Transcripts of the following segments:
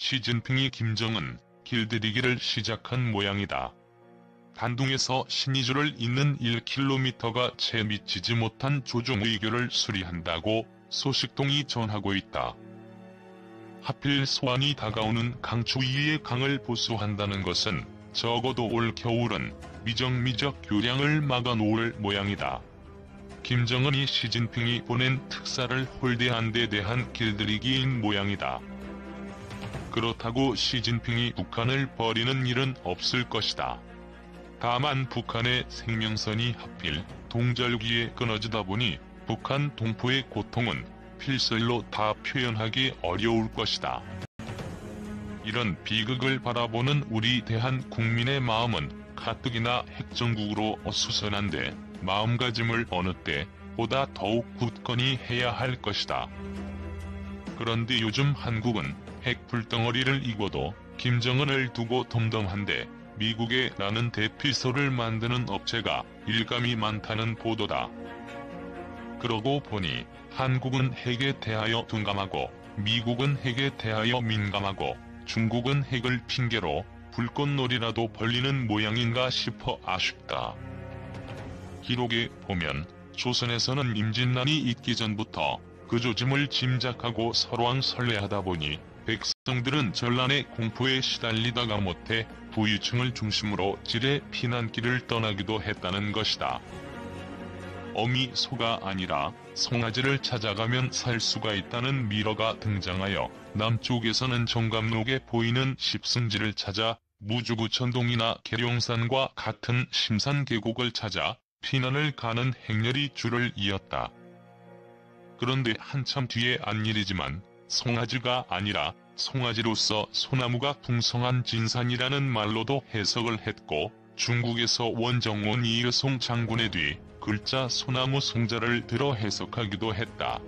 시진핑이 김정은 길들이기를 시작한 모양이다. 단둥에서 신의주를 잇는 1km가 채 미치지 못한 조종의교를 수리한다고 소식통이 전하고 있다. 하필 소환이 다가오는 강추위의 강을 보수한다는 것은 적어도 올 겨울은 미적미적 교량을 막아놓을 모양이다. 김정은이 시진핑이 보낸 특사를 홀대한 데 대한 길들이기인 모양이다. 그렇다고 시진핑이 북한을 버리는 일은 없을 것이다. 다만 북한의 생명선이 하필 동절기에 끊어지다 보니 북한 동포의 고통은 필설로 다 표현하기 어려울 것이다. 이런 비극을 바라보는 우리 대한국민의 마음은 가뜩이나 핵정국으로 어수선한데 마음가짐을 어느 때보다 더욱 굳건히 해야 할 것이다. 그런데 요즘 한국은 핵불덩어리를 이고도 김정은을 두고 덤덤한데 미국에 라는 대피소를 만드는 업체가 일감이 많다는 보도다. 그러고 보니 한국은 핵에 대하여 둔감하고 미국은 핵에 대하여 민감하고 중국은 핵을 핑계로 불꽃놀이라도 벌리는 모양인가 싶어 아쉽다. 기록에 보면 조선에서는 임진란이 있기 전부터 그 조짐을 짐작하고 설왕설래하다 보니 백성들은 전란의 공포에 시달리다가 못해 부유층을 중심으로 지레 피난길을 떠나기도 했다는 것이다. 어미 소가 아니라 송아지를 찾아가면 살 수가 있다는 미러가 등장하여 남쪽에서는 정감록에 보이는 십승지를 찾아 무주구천동이나 계룡산과 같은 심산 계곡을 찾아 피난을 가는 행렬이 줄을 이었다. 그런데 한참 뒤에 안 일이지만 송아지가 아니라 송아지로서 소나무가 풍성한 진산이라는 말로도 해석을 했고 중국에서 원정원 이여송 장군의 뒤 글자 소나무 송자를 들어 해석하기도 했다.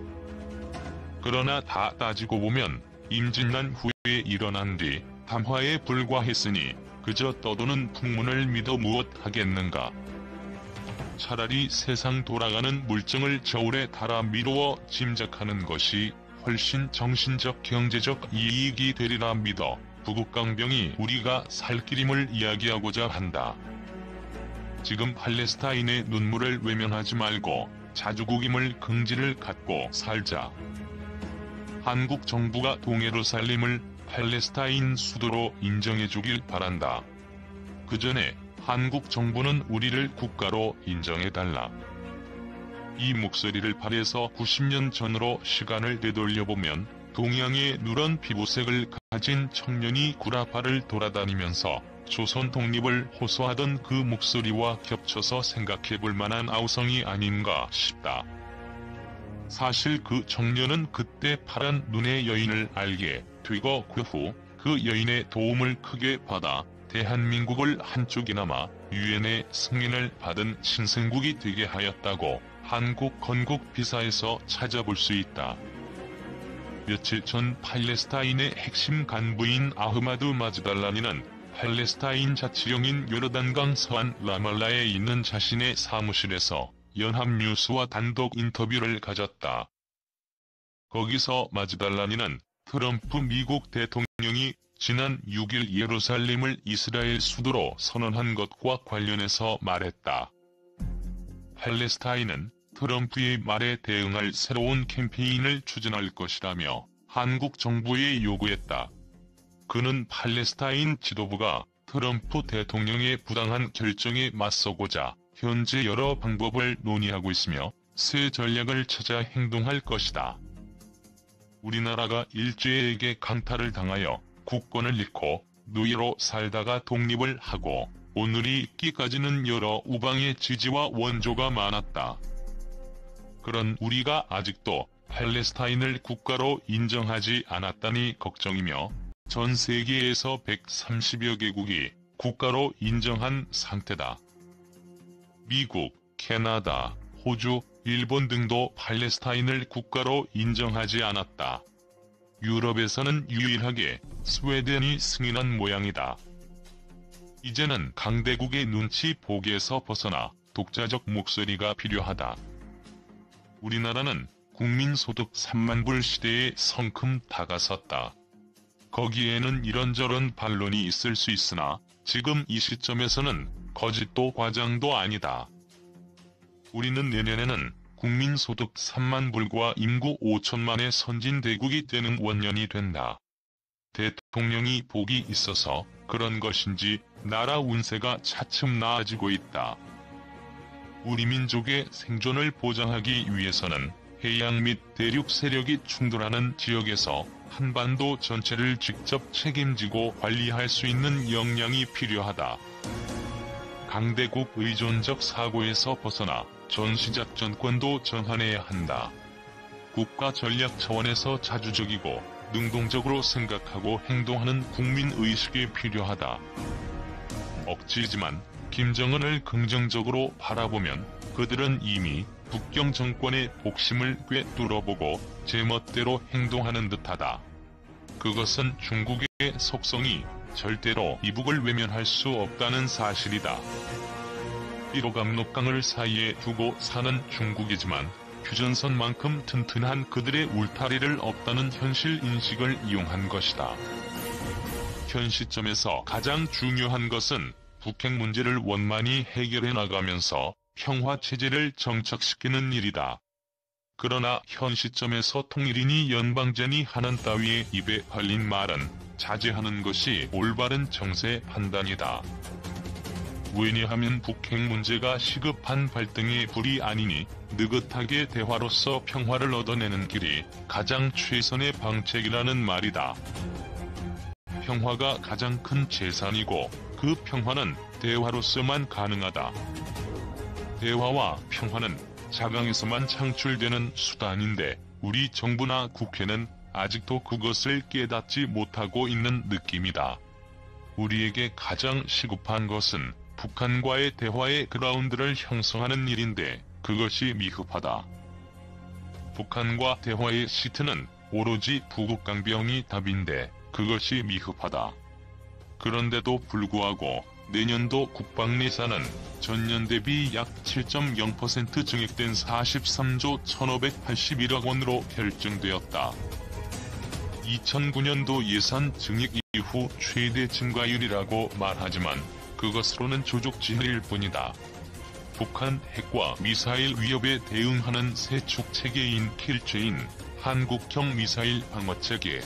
그러나 다 따지고 보면 임진란 후에 일어난 뒤 담화에 불과했으니 그저 떠도는 풍문을 믿어 무엇 하겠는가. 차라리 세상 돌아가는 물증을 저울에 달아 미루어 짐작하는 것이 훨씬 정신적 경제적 이익이 되리라 믿어 부국강병이 우리가 살 길임을 이야기하고자 한다. 지금 팔레스타인의 눈물을 외면하지 말고 자주국임을 긍지를 갖고 살자. 한국 정부가 동예루살렘을 팔레스타인 수도로 인정해주길 바란다. 그 전에 한국 정부는 우리를 국가로 인정해달라. 이 목소리를 발해서 90년 전으로 시간을 되돌려보면 동양의 누런 피부색을 가진 청년이 구라파를 돌아다니면서 조선 독립을 호소하던 그 목소리와 겹쳐서 생각해볼 만한 아우성이 아닌가 싶다. 사실 그 청년은 그때 파란 눈의 여인을 알게 되고 그 후 그 여인의 도움을 크게 받아 대한민국을 한쪽이나마 유엔의 승인을 받은 신생국이 되게 하였다고 한국 건국 비사에서 찾아볼 수 있다. 며칠 전 팔레스타인의 핵심 간부인 아흐마드 마즈달라니는 팔레스타인 자치령인 요르단강 서안 라말라에 있는 자신의 사무실에서 연합뉴스와 단독 인터뷰를 가졌다. 거기서 마즈달라니는 트럼프 미국 대통령이 지난 6일 예루살렘을 이스라엘 수도로 선언한 것과 관련해서 말했다. 팔레스타인은 트럼프의 말에 대응할 새로운 캠페인을 추진할 것이라며 한국 정부에 요구했다. 그는 팔레스타인 지도부가 트럼프 대통령의 부당한 결정에 맞서고자 현재 여러 방법을 논의하고 있으며 새 전략을 찾아 행동할 것이다. 우리나라가 일제에게 강탈을 당하여 국권을 잃고 노예로 살다가 독립을 하고 오늘이 있기까지는 여러 우방의 지지와 원조가 많았다. 그런 우리가 아직도 팔레스타인을 국가로 인정하지 않았다니 걱정이며 전 세계에서 130여 개국이 국가로 인정한 상태다. 미국, 캐나다, 호주, 일본 등도 팔레스타인을 국가로 인정하지 않았다. 유럽에서는 유일하게 스웨덴이 승인한 모양이다. 이제는 강대국의 눈치 보기에서 벗어나 독자적 목소리가 필요하다. 우리나라는 국민소득 3만 불 시대에 성큼 다가섰다. 거기에는 이런저런 반론이 있을 수 있으나 지금 이 시점에서는 거짓도 과장도 아니다. 우리는 내년에는 국민소득 3만 불과 인구 5천만의 선진대국이 되는 원년이 된다. 대통령이 복이 있어서 그런 것인지 나라 운세가 차츰 나아지고 있다. 우리 민족의 생존을 보장하기 위해서는 해양 및 대륙 세력이 충돌하는 지역에서 한반도 전체를 직접 책임지고 관리할 수 있는 역량이 필요하다. 강대국 의존적 사고에서 벗어나 전시작전권도 정한해야 한다. 국가 전략 차원에서 자주적이고 능동적으로 생각하고 행동하는 국민의식이 필요하다. 억지지만 김정은을 긍정적으로 바라보면 그들은 이미 북경 정권의 복심을 꿰뚫어보고 제멋대로 행동하는 듯하다. 그것은 중국의 속성이 절대로 이북을 외면할 수 없다는 사실이다. 비록 압록강을 사이에 두고 사는 중국이지만 휴전선만큼 튼튼한 그들의 울타리를 없다는 현실 인식을 이용한 것이다. 현 시점에서 가장 중요한 것은 북핵 문제를 원만히 해결해 나가면서 평화체제를 정착시키는 일이다. 그러나 현 시점에서 통일이니 연방제니 하는 따위의 입에 걸린 말은 자제하는 것이 올바른 정세 판단이다. 왜냐하면 북핵 문제가 시급한 발등의 불이 아니니 느긋하게 대화로서 평화를 얻어내는 길이 가장 최선의 방책이라는 말이다. 평화가 가장 큰 재산이고 그 평화는 대화로서만 가능하다. 대화와 평화는 자강에서만 창출되는 수단인데 우리 정부나 국회는 아직도 그것을 깨닫지 못하고 있는 느낌이다. 우리에게 가장 시급한 것은 북한과의 대화의 그라운드를 형성하는 일인데 그것이 미흡하다. 북한과 대화의 시트는 오로지 부국강병이 답인데 그것이 미흡하다. 그런데도 불구하고 내년도 국방 예산은 전년 대비 약 7.0% 증액된 43조 1,581억 원으로 결정되었다. 2009년도 예산 증액 이후 최대 증가율이라고 말하지만 그것으로는 조족지혈일 뿐이다. 북한 핵과 미사일 위협에 대응하는 새 축체계인 킬체인 한국형 미사일 방어체계,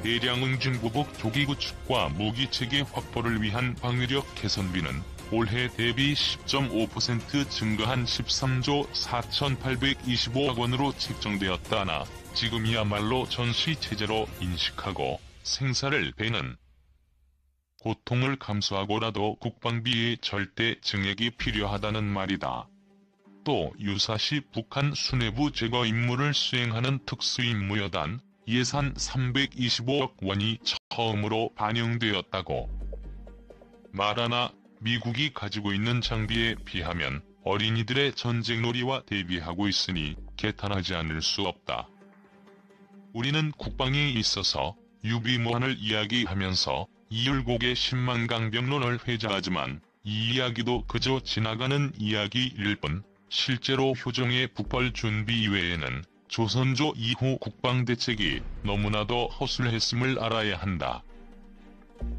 대량 응징보복 조기 구축과 무기체계 확보를 위한 방위력 개선비는 올해 대비 10.5% 증가한 13조 4,825억 원으로 책정되었다나 지금이야말로 전시체제로 인식하고 생사를 베는 고통을 감수하고라도 국방비의 절대 증액이 필요하다는 말이다. 또 유사시 북한 수뇌부 제거 임무를 수행하는 특수임무여단 예산 325억 원이 처음으로 반영되었다고. 말하나 미국이 가지고 있는 장비에 비하면 어린이들의 전쟁놀이와 대비하고 있으니 개탄하지 않을 수 없다. 우리는 국방에 있어서 유비무환을 이야기하면서 이율곡의 10만 강병론을 회자하지만 이 이야기도 그저 지나가는 이야기일 뿐 실제로 효정의 북벌 준비 이외에는 조선조 이후 국방대책이 너무나도 허술했음을 알아야 한다.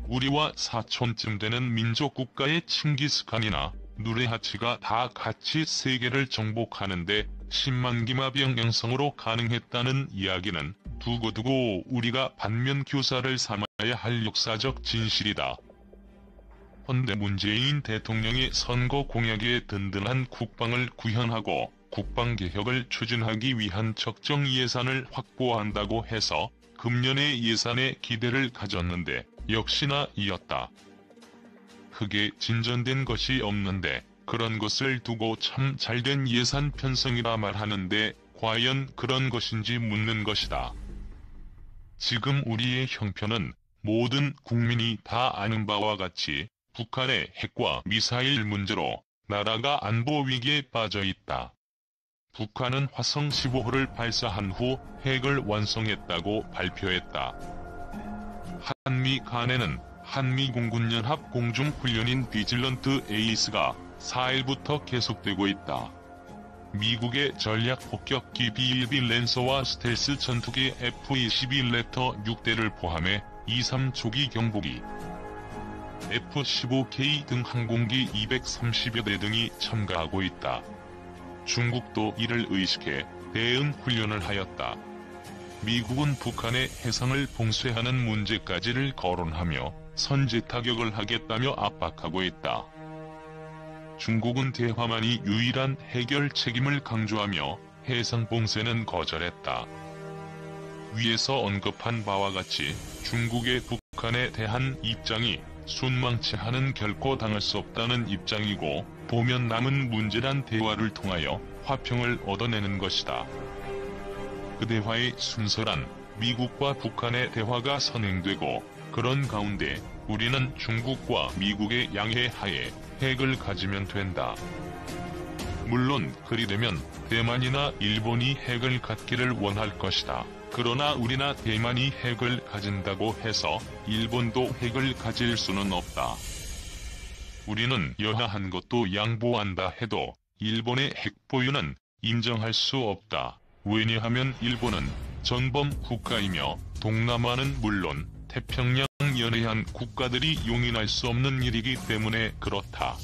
우리와 사촌쯤 되는 민족국가의 칭기스칸이나 누레하치가 다 같이 세계를 정복하는데 10만 기마병 양성으로 가능했다는 이야기는 두고두고 우리가 반면교사를 삼아야 할 역사적 진실이다. 헌데 문재인 대통령의 선거 공약에 든든한 국방을 구현하고 국방개혁을 추진하기 위한 적정 예산을 확보한다고 해서 금년의 예산에 기대를 가졌는데 역시나 이었다. 크게 진전된 것이 없는데 그런 것을 두고 참 잘된 예산 편성이라 말하는데 과연 그런 것인지 묻는 것이다. 지금 우리의 형편은 모든 국민이 다 아는 바와 같이 북한의 핵과 미사일 문제로 나라가 안보 위기에 빠져 있다. 북한은 화성 15호를 발사한 후 핵을 완성했다고 발표했다. 한미 간에는 한미공군연합 공중훈련인 비질런트 에이스가 4일부터 계속되고 있다. 미국의 전략 폭격기 B-1B 랜서와 스텔스 전투기 F-22 랩터 6대를 포함해 2-3초기 경보기, F-15K 등 항공기 230여 대 등이 참가하고 있다. 중국도 이를 의식해 대응 훈련을 하였다. 미국은 북한의 해상을 봉쇄하는 문제까지를 거론하며 선제 타격을 하겠다며 압박하고 있다. 중국은 대화만이 유일한 해결 책임을 강조하며 해상 봉쇄는 거절했다. 위에서 언급한 바와 같이 중국의 북한에 대한 입장이 순망치하는 결코 당할 수 없다는 입장이고, 보면 남은 문제란 대화를 통하여 화평을 얻어내는 것이다. 그 대화의 순서란 미국과 북한의 대화가 선행되고, 그런 가운데 우리는 중국과 미국의 양해하에 핵을 가지면 된다. 물론 그리 되면 대만이나 일본이 핵을 갖기를 원할 것이다. 그러나 우리나 대만이 핵을 가진다고 해서 일본도 핵을 가질 수는 없다. 우리는 여하한 것도 양보한다 해도 일본의 핵 보유는 인정할 수 없다. 왜냐하면 일본은 전범 국가이며 동남아는 물론 태평양 연해안 국가들이 용인할 수 없는 일이기 때문에 그렇다.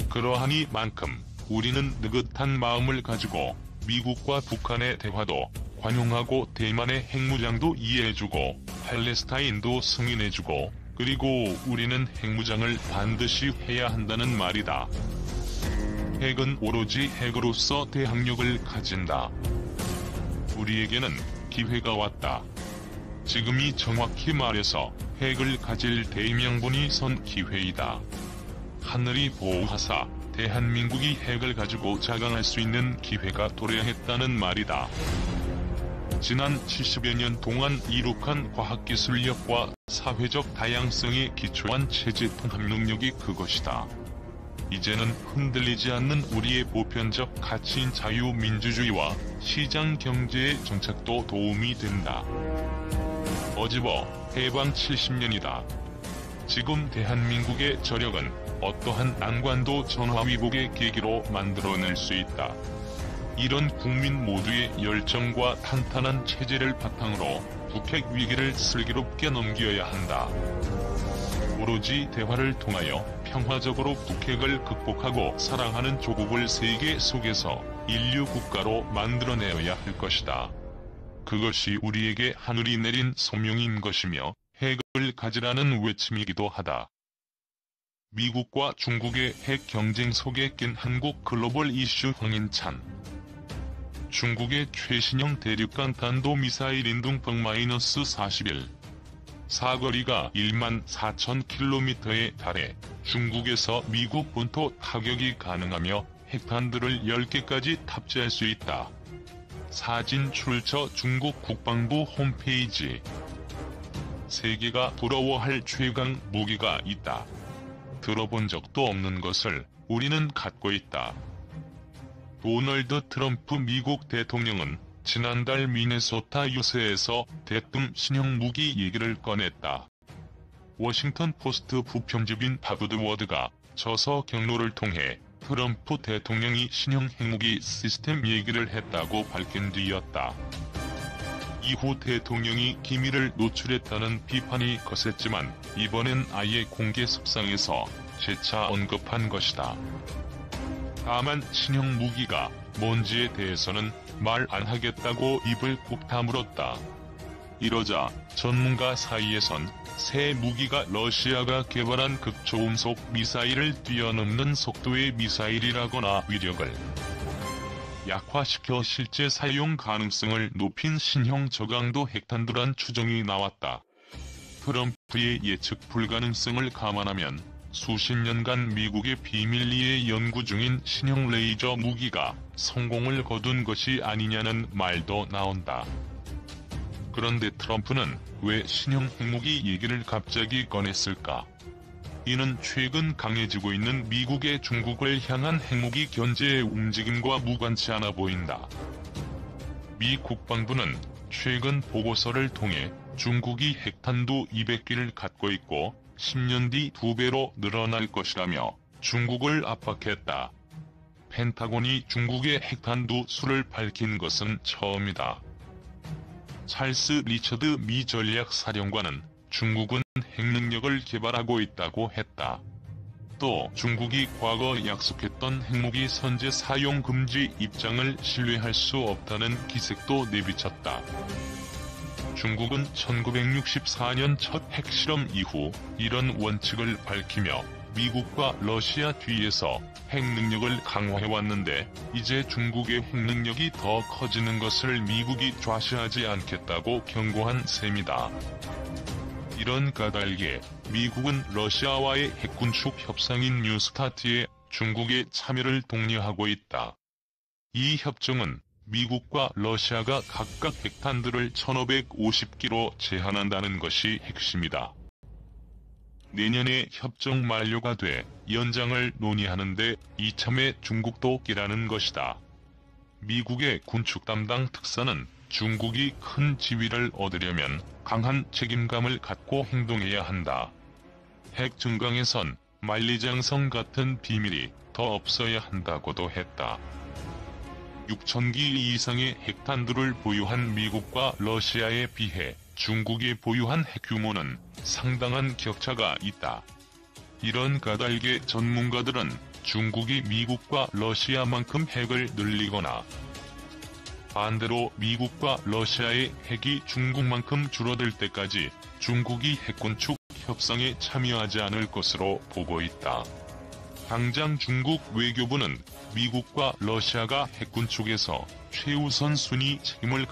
그러하니만큼 우리는 느긋한 마음을 가지고 미국과 북한의 대화도 관용하고 대만의 핵무장도 이해해주고 팔레스타인도 승인해주고, 그리고 우리는 핵무장을 반드시 해야 한다는 말이다. 핵은 오로지 핵으로서 대항력을 가진다. 우리에게는 기회가 왔다. 지금이 정확히 말해서 핵을 가질 대명분이 선 기회이다. 하늘이 보호하사 대한민국이 핵을 가지고 자강할 수 있는 기회가 도래했다는 말이다. 지난 70여 년 동안 이룩한 과학기술력과 사회적 다양성에 기초한 체제 통합 능력이 그것이다. 이제는 흔들리지 않는 우리의 보편적 가치인 자유민주주의와 시장경제의 정착도 도움이 된다. 어집어 해방 70년이다. 지금 대한민국의 저력은 어떠한 난관도 전화위복의 계기로 만들어낼 수 있다. 이런 국민 모두의 열정과 탄탄한 체제를 바탕으로 북핵 위기를 슬기롭게 넘겨야 한다. 오로지 대화를 통하여 평화적으로 북핵을 극복하고 사랑하는 조국을 세계 속에서 인류 국가로 만들어내어야 할 것이다. 그것이 우리에게 하늘이 내린 소명인 것이며 핵을 가지라는 외침이기도 하다. 미국과 중국의 핵 경쟁 속에 낀 한국 글로벌 이슈 황인찬. 중국의 최신형 대륙간 탄도미사일 인둥펑 -41. 사거리가 14,000km에 달해 중국에서 미국 본토 타격이 가능하며 핵탄두를 10개까지 탑재할 수 있다. 사진 출처 중국 국방부 홈페이지. 세계가 부러워할 최강 무기가 있다. 들어본 적도 없는 것을 우리는 갖고 있다. 도널드 트럼프 미국 대통령은 지난달 미네소타 유세에서 대뜸 신형 무기 얘기를 꺼냈다. 워싱턴 포스트 부편집인 바브드 워드가 저서 경로를 통해 트럼프 대통령이 신형 핵무기 시스템 얘기를 했다고 밝힌 뒤였다. 이후 대통령이 기밀을 노출했다는 비판이 거셌지만 이번엔 아예 공개 석상에서 재차 언급한 것이다. 다만 신형 무기가 뭔지에 대해서는 말 안 하겠다고 입을 꾹 다물었다. 이러자 전문가 사이에선 새 무기가 러시아가 개발한 극초음속 미사일을 뛰어넘는 속도의 미사일이라거나 위력을 약화시켜 실제 사용 가능성을 높인 신형 저강도 핵탄두란 추정이 나왔다. 트럼프의 예측 불가능성을 감안하면 수십 년간 미국의 비밀리에 연구 중인 신형 레이저 무기가 성공을 거둔 것이 아니냐는 말도 나온다. 그런데 트럼프는 왜 신형 핵무기 얘기를 갑자기 꺼냈을까? 이는 최근 강해지고 있는 미국의 중국을 향한 핵무기 견제의 움직임과 무관치 않아 보인다. 미 국방부는 최근 보고서를 통해 중국이 핵탄두 200기를 갖고 있고 10년 뒤 2배로 늘어날 것이라며 중국을 압박했다. 펜타곤이 중국의 핵탄두 수를 밝힌 것은 처음이다. 찰스 리처드 미 전략사령관은 중국은 핵능력을 개발하고 있다고 했다. 또 중국이 과거 약속했던 핵무기 선제 사용 금지 입장을 신뢰할 수 없다는 기색도 내비쳤다. 중국은 1964년 첫 핵실험 이후 이런 원칙을 밝히며 미국과 러시아 뒤에서 핵능력을 강화해왔는데 이제 중국의 핵능력이 더 커지는 것을 미국이 좌시하지 않겠다고 경고한 셈이다. 이런 까닭에 미국은 러시아와의 핵군축 협상인 뉴스타트에 중국의 참여를 독려하고 있다. 이 협정은 미국과 러시아가 각각 핵탄두를 1550기로 제한한다는 것이 핵심이다. 내년에 협정 만료가 돼 연장을 논의하는데 이참에 중국도 끼라는 것이다. 미국의 군축 담당 특사는 중국이 큰 지위를 얻으려면 강한 책임감을 갖고 행동해야 한다. 핵 증강에선 만리장성 같은 비밀이 더 없어야 한다고도 했다. 6,000기 이상의 핵탄두를 보유한 미국과 러시아에 비해 중국이 보유한 핵 규모는 상당한 격차가 있다. 이런 까닭에 전문가들은 중국이 미국과 러시아만큼 핵을 늘리거나 반대로 미국과 러시아의 핵이 중국만큼 줄어들 때까지 중국이 핵군축 협상에 참여하지 않을 것으로 보고 있다. 당장 중국 외교부는 미국과 러시아가 핵군축에서 최우선 순위 책임을